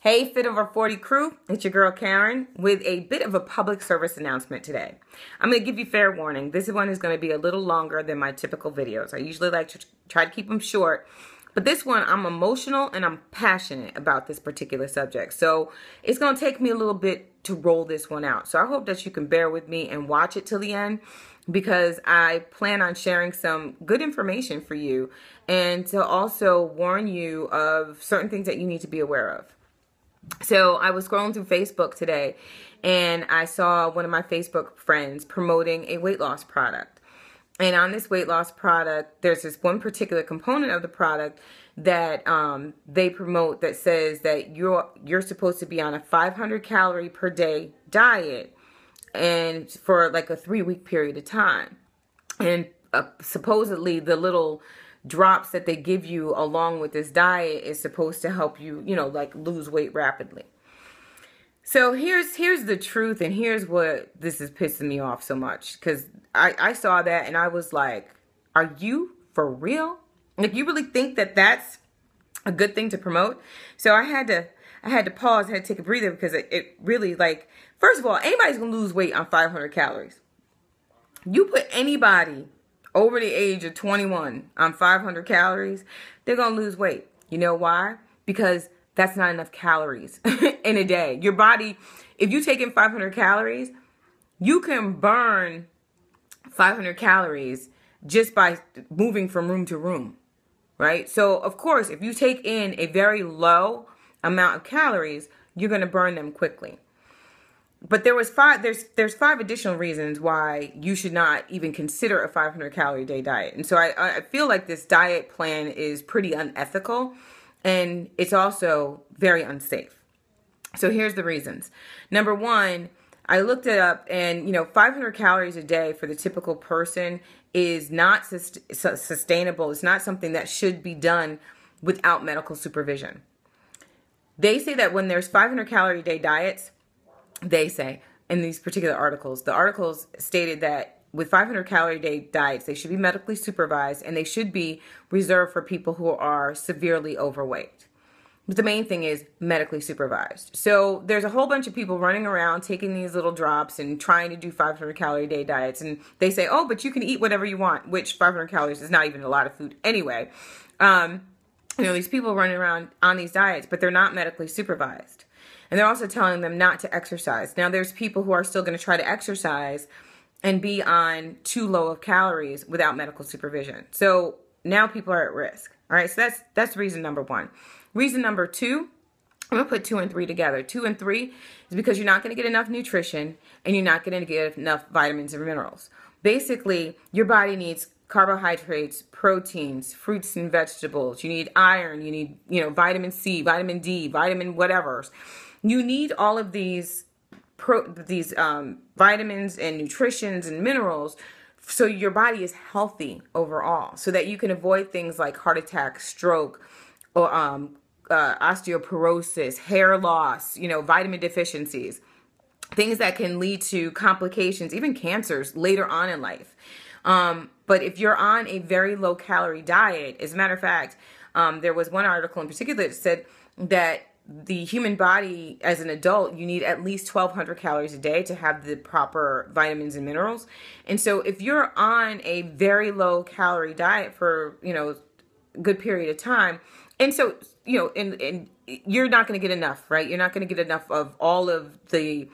Hey, Fit Over 40 crew, it's your girl Karen with a bit of a public service announcement today. I'm going to give you fair warning. This one is going to be a little longer than my typical videos. I usually like to try to keep them short, but this one I'm emotional and I'm passionate about this particular subject. So it's going to take me a little bit to roll this one out. So I hope that you can bear with me and watch it till the end, because I plan on sharing some good information for you and to also warn you of certain things that you need to be aware of. So I was scrolling through Facebook today and I saw one of my Facebook friends promoting a weight loss product. And on this weight loss product, there's this one particular component of the product that they promote that says that you're supposed to be on a 500 calorie per day diet and for like a 3-week period of time. And supposedly the little drops that they give you along with this diet is supposed to help you, like lose weight rapidly. So here's the truth, and here's what this is pissing me off so much, because I saw that and I was like, are you for real? Like, you really think that that's a good thing to promote? So I had to pause, I had to take a breather, because it really, like, first of all, anybody's gonna lose weight on 500 calories. You put anybody over the age of 21 on 500 calories, they're going to lose weight. You know why? Because that's not enough calories in a day. Your body, if you take in 500 calories, you can burn 500 calories just by moving from room to room, right? So, of course, if you take in a very low amount of calories, you're going to burn them quickly. But there's 5 additional reasons why you should not even consider a 500 calorie a day diet. And so I feel like this diet plan is pretty unethical, and it's also very unsafe. So here's the reasons. Number one, I looked it up, and 500 calories a day for the typical person is not sustainable. It's not something that should be done without medical supervision. They say that when there's 500 calorie a day diets, they say in these particular articles, the articles stated that with 500 calorie a day diets, they should be medically supervised and they should be reserved for people who are severely overweight. But the main thing is medically supervised. So there's a whole bunch of people running around taking these little drops and trying to do 500 calorie a day diets. And they say, oh, but you can eat whatever you want, which 500 calories is not even a lot of food anyway. These people running around on these diets, but they're not medically supervised. And they're also telling them not to exercise. Now, there's people who are still going to try to exercise and be on too low of calories without medical supervision. So now people are at risk. All right, so that's reason number one. Reason number two, I'm going to put 2 and 3 together. 2 and 3 is because you're not going to get enough nutrition and you're not going to get enough vitamins and minerals. Basically, your body needs carbohydrates, proteins, fruits and vegetables. You need iron. You need, vitamin C, vitamin D, vitamin whatevers. You need all of these vitamins and nutritions and minerals so your body is healthy overall, so that you can avoid things like heart attack, stroke, or osteoporosis, hair loss, vitamin deficiencies, things that can lead to complications, even cancers later on in life. But if you're on a very low calorie diet, as a matter of fact, there was one article in particular that said that the human body as an adult, you need at least 1,200 calories a day to have the proper vitamins and minerals. And so if you're on a very low calorie diet for, a good period of time, and so, and you're not going to get enough, right? You're not going to get enough of all of the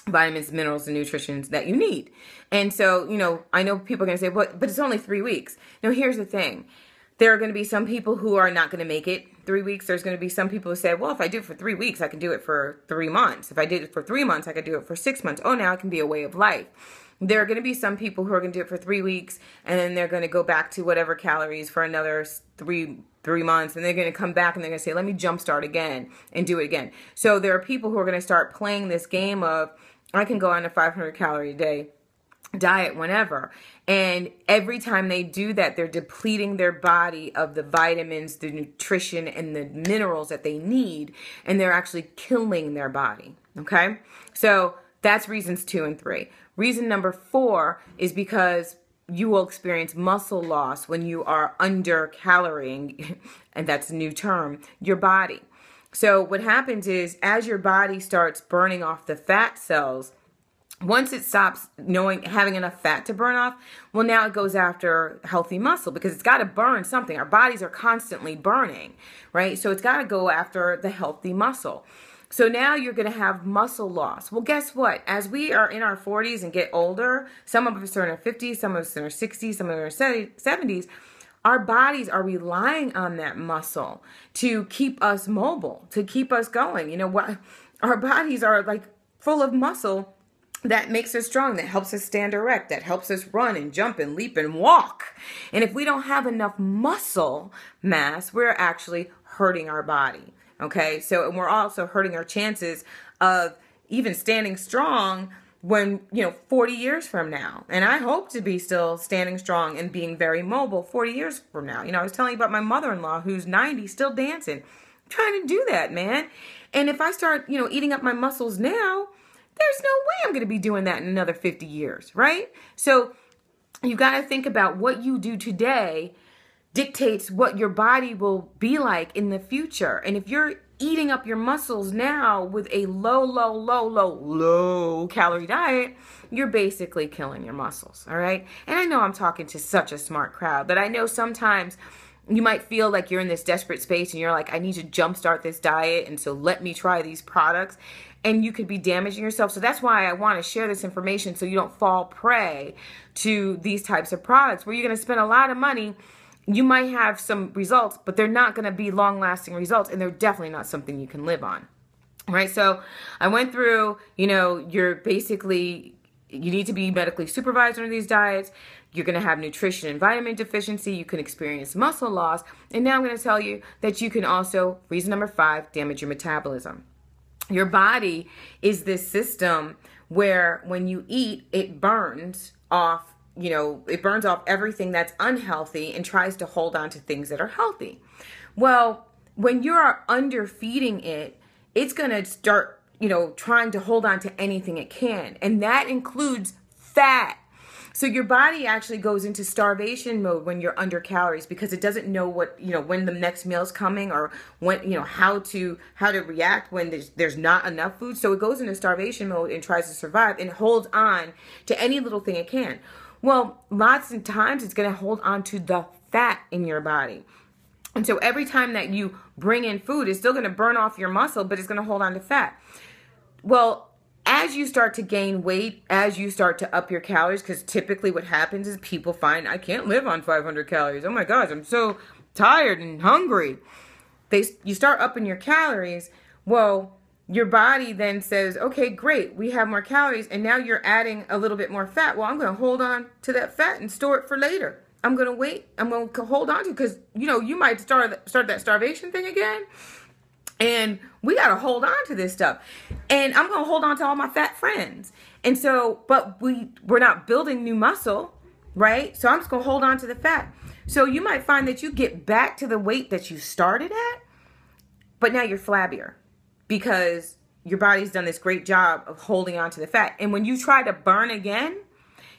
vitamins, minerals, and nutrition that you need. And so, I know people are going to say, but it's only 3 weeks. Now, here's the thing. There are going to be some people who are not going to make it 3 weeks. There's going to be some people who say, well, if I do it for 3 weeks, I can do it for 3 months. If I did it for 3 months, I could do it for 6 months. Oh, now it can be a way of life. There are going to be some people who are going to do it for 3 weeks, and then they're going to go back to whatever calories for another three months, and they're going to come back and they're going to say, let me jumpstart again and do it again. So there are people who are going to start playing this game of, I can go on a 500 calorie a day diet whenever, and every time they do that, they're depleting their body of the vitamins, the nutrition, and the minerals that they need, and they're actually killing their body. Okay, so that's reasons 2 and 3. Reason number 4 is because you will experience muscle loss when you are under calorying, and that's a new term, your body. So what happens is as your body starts burning off the fat cells, once it stops having enough fat to burn off, well, now it goes after healthy muscle because it's got to burn something. Our bodies are constantly burning, right? So it's got to go after the healthy muscle. So now you're going to have muscle loss. Well, guess what? As we are in our 40s and get older, some of us are in our 50s, some of us in our 60s, some of us in our 70s, our bodies are relying on that muscle to keep us mobile, to keep us going. You know what? Our bodies are like full of muscle that makes us strong, that helps us stand erect, that helps us run and jump and leap and walk. And if we don't have enough muscle mass, we're actually hurting our body. Okay, so and we're also hurting our chances of even standing strong when, 40 years from now. And I hope to be still standing strong and being very mobile 40 years from now. I was telling you about my mother-in-law who's 90, still dancing. I'm trying to do that, man. And if I start, eating up my muscles now, there's no way I'm going to be doing that in another 50 years, right? So you got to think about what you do today dictates what your body will be like in the future. And if you're eating up your muscles now with a low calorie diet, you're basically killing your muscles, all right? And I know I'm talking to such a smart crowd, but I know sometimes you might feel like you're in this desperate space and you're like, I need to jumpstart this diet, and so let me try these products. And you could be damaging yourself. So that's why I want to share this information so you don't fall prey to these types of products where you're going to spend a lot of money. You might have some results, but they're not going to be long-lasting results, and they're definitely not something you can live on, right? So I went through, you need to be medically supervised under these diets. You're going to have nutrition and vitamin deficiency. You can experience muscle loss. And now I'm going to tell you that you can also, reason number 5, damage your metabolism. Your body is this system where when you eat, it burns off everything that's unhealthy and tries to hold on to things that are healthy. Well, when you are underfeeding it, it's going to start, trying to hold on to anything it can. And that includes fat. So your body actually goes into starvation mode when you're under calories because it doesn't know when the next meal's coming or when, how to react when there's not enough food. So it goes into starvation mode and tries to survive and holds on to any little thing it can. Well, lots of times it's going to hold on to the fat in your body. And so every time that you bring in food, it's still going to burn off your muscle, but it's going to hold on to fat. Well, as you start to gain weight, as you start to up your calories, because typically what happens is people find, I can't live on 500 calories. Oh my gosh, I'm so tired and hungry. You start upping your calories. Well, your body then says, okay, great, we have more calories, and now you're adding a little bit more fat. Well, I'm going to hold on to that fat and store it for later. I'm going to wait. I'm going to hold on to it because, you might start that starvation thing again. And we got to hold on to this stuff. And I'm going to hold on to all my fat friends. And so, but we're not building new muscle, right? So I'm just going to hold on to the fat. So you might find that you get back to the weight that you started at, but now you're flabbier because your body's done this great job of holding on to the fat. And when you try to burn again,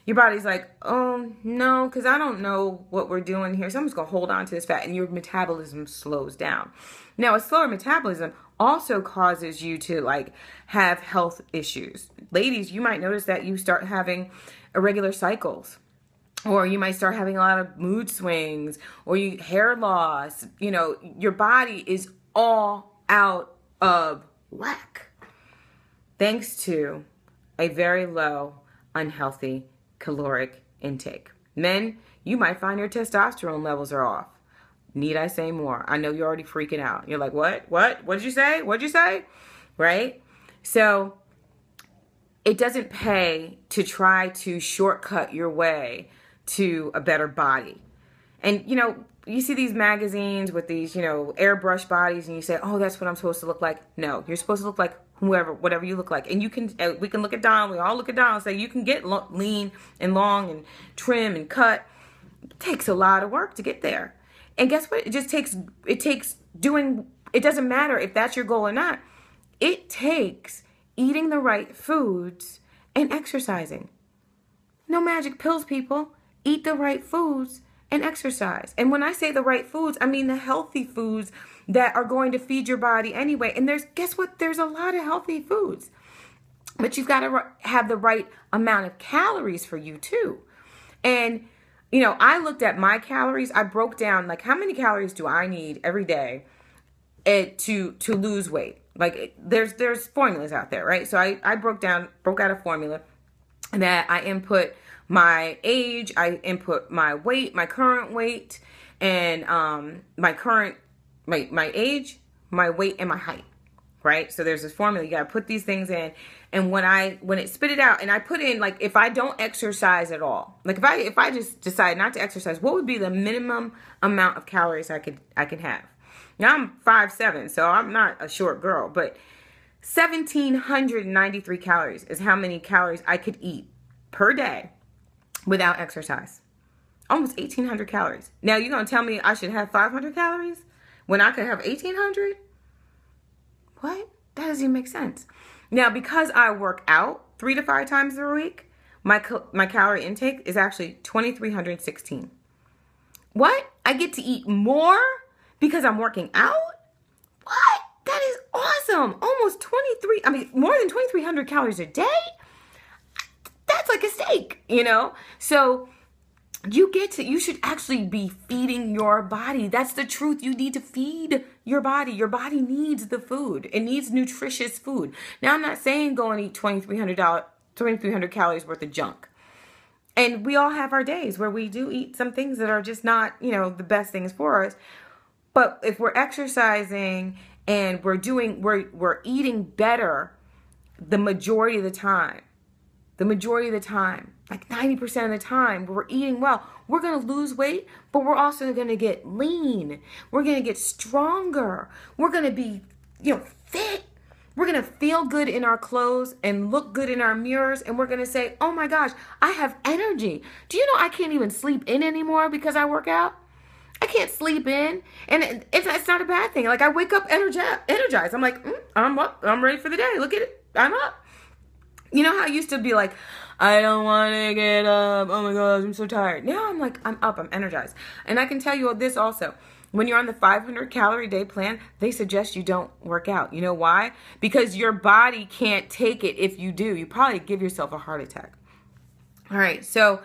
your body's like, oh, no, because I don't know what we're doing here. So I'm just going to hold on to this fat. And your metabolism slows down. Now, a slower metabolism also causes you to have health issues. Ladies, you might notice that you start having irregular cycles. Or you might start having a lot of mood swings. Or hair loss. Your body is all out of whack. Thanks to a very low, unhealthy caloric intake. Men, you might find your testosterone levels are off. Need I say more? I know you're already freaking out. You're like, what? What did you say? What'd you say? Right? So it doesn't pay to try to shortcut your way to a better body. And, you see these magazines with these, airbrush bodies and you say, oh, that's what I'm supposed to look like. No, you're supposed to look like whatever you look like. And we can look at Donald. We all look at Donald and say, you can get lean and long and trim and cut. It takes a lot of work to get there. And guess what? It takes doing, it doesn't matter if that's your goal or not. It takes eating the right foods and exercising. No magic pills, people. Eat the right foods and exercise. And when I say the right foods, I mean the healthy foods that are going to feed your body anyway. And guess what? There's a lot of healthy foods, but you've got to have the right amount of calories for you too. And, I looked at my calories. I broke down, like, how many calories do I need every day to lose weight? Like, there's formulas out there, right? So I broke out a formula that I input my age, I input my weight, my current weight, and my age, my weight, and my height, right? So there's this formula. You got to put these things in. And when it spit it out, and I put in, like, if I don't exercise at all, like if I just decide not to exercise, what would be the minimum amount of calories I could have? Now I'm 5'7", so I'm not a short girl, but 1,793 calories is how many calories I could eat per day without exercise. Almost 1,800 calories. Now you're going to tell me I should have 500 calories when I could have 1,800? What? That doesn't even make sense. Now, because I work out 3 to 5 times a week, my calorie intake is actually 2,316. What? I get to eat more because I'm working out? What? That is awesome. Almost more than 2,300 calories a day? That's like a steak, So you should actually be feeding your body. That's the truth. You need to feed your body. Your body needs the food. It needs nutritious food. Now, I'm not saying go and eat 2,300 calories worth of junk. And we all have our days where we do eat some things that are just not, the best things for us. But if we're exercising and we're eating better the majority of the time, like 90% of the time, we're eating well, we're going to lose weight, but we're also going to get lean. We're going to get stronger. We're going to be, fit. We're going to feel good in our clothes and look good in our mirrors. And we're going to say, oh my gosh, I have energy. Do you know I can't even sleep in anymore because I work out? I can't sleep in. And it's not a bad thing. Like, I wake up energized. I'm like, I'm up. I'm ready for the day. Look at it. I'm up. You know how I used to be like, I don't want to get up. Oh my gosh, I'm so tired. Now I'm like, I'm up. I'm energized. And I can tell you this also. When you're on the 500 calorie day plan, they suggest you don't work out. You know why? Because your body can't take it if you do. You probably give yourself a heart attack. All right. So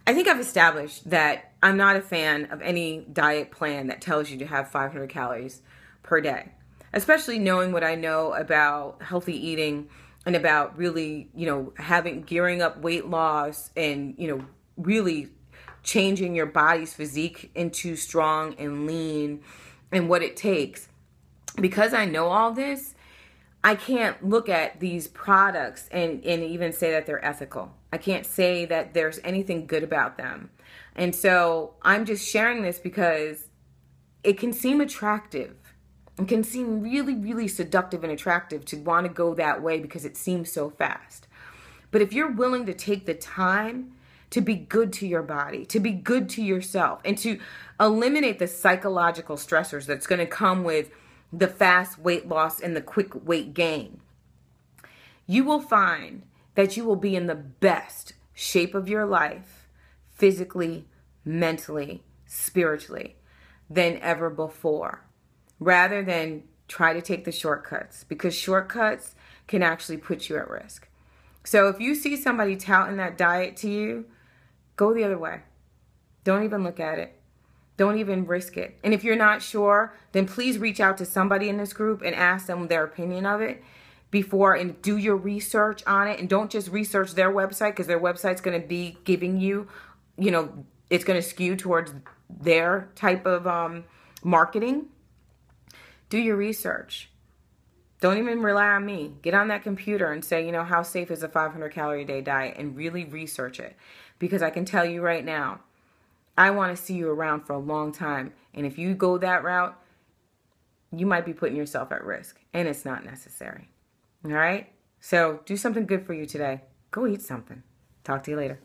I think I've established that I'm not a fan of any diet plan that tells you to have 500 calories per day, especially knowing what I know about healthy eating and about really, gearing up weight loss and, really changing your body's physique into strong and lean and what it takes. Because I know all this, I can't look at these products and even say that they're ethical. I can't say that there's anything good about them. And so I'm just sharing this because it can seem attractive. It can seem really, really seductive and attractive to want to go that way because it seems so fast. But if you're willing to take the time to be good to your body, to be good to yourself, and to eliminate the psychological stressors that's going to come with the fast weight loss and the quick weight gain, you will find that you will be in the best shape of your life, physically, mentally, spiritually, than ever before, rather than try to take the shortcuts, because shortcuts can actually put you at risk. So if you see somebody touting that diet to you, go the other way. Don't even look at it. Don't even risk it. And if you're not sure, then please reach out to somebody in this group and ask them their opinion of it before, and do your research on it. And don't just research their website, because their website's going to be giving you, it's going to skew towards their type of marketing. Do your research. Don't even rely on me. Get on that computer and say, how safe is a 500 calorie a day diet, and really research it. Because I can tell you right now, I want to see you around for a long time. And if you go that route, you might be putting yourself at risk, and it's not necessary. All right? So do something good for you today. Go eat something. Talk to you later.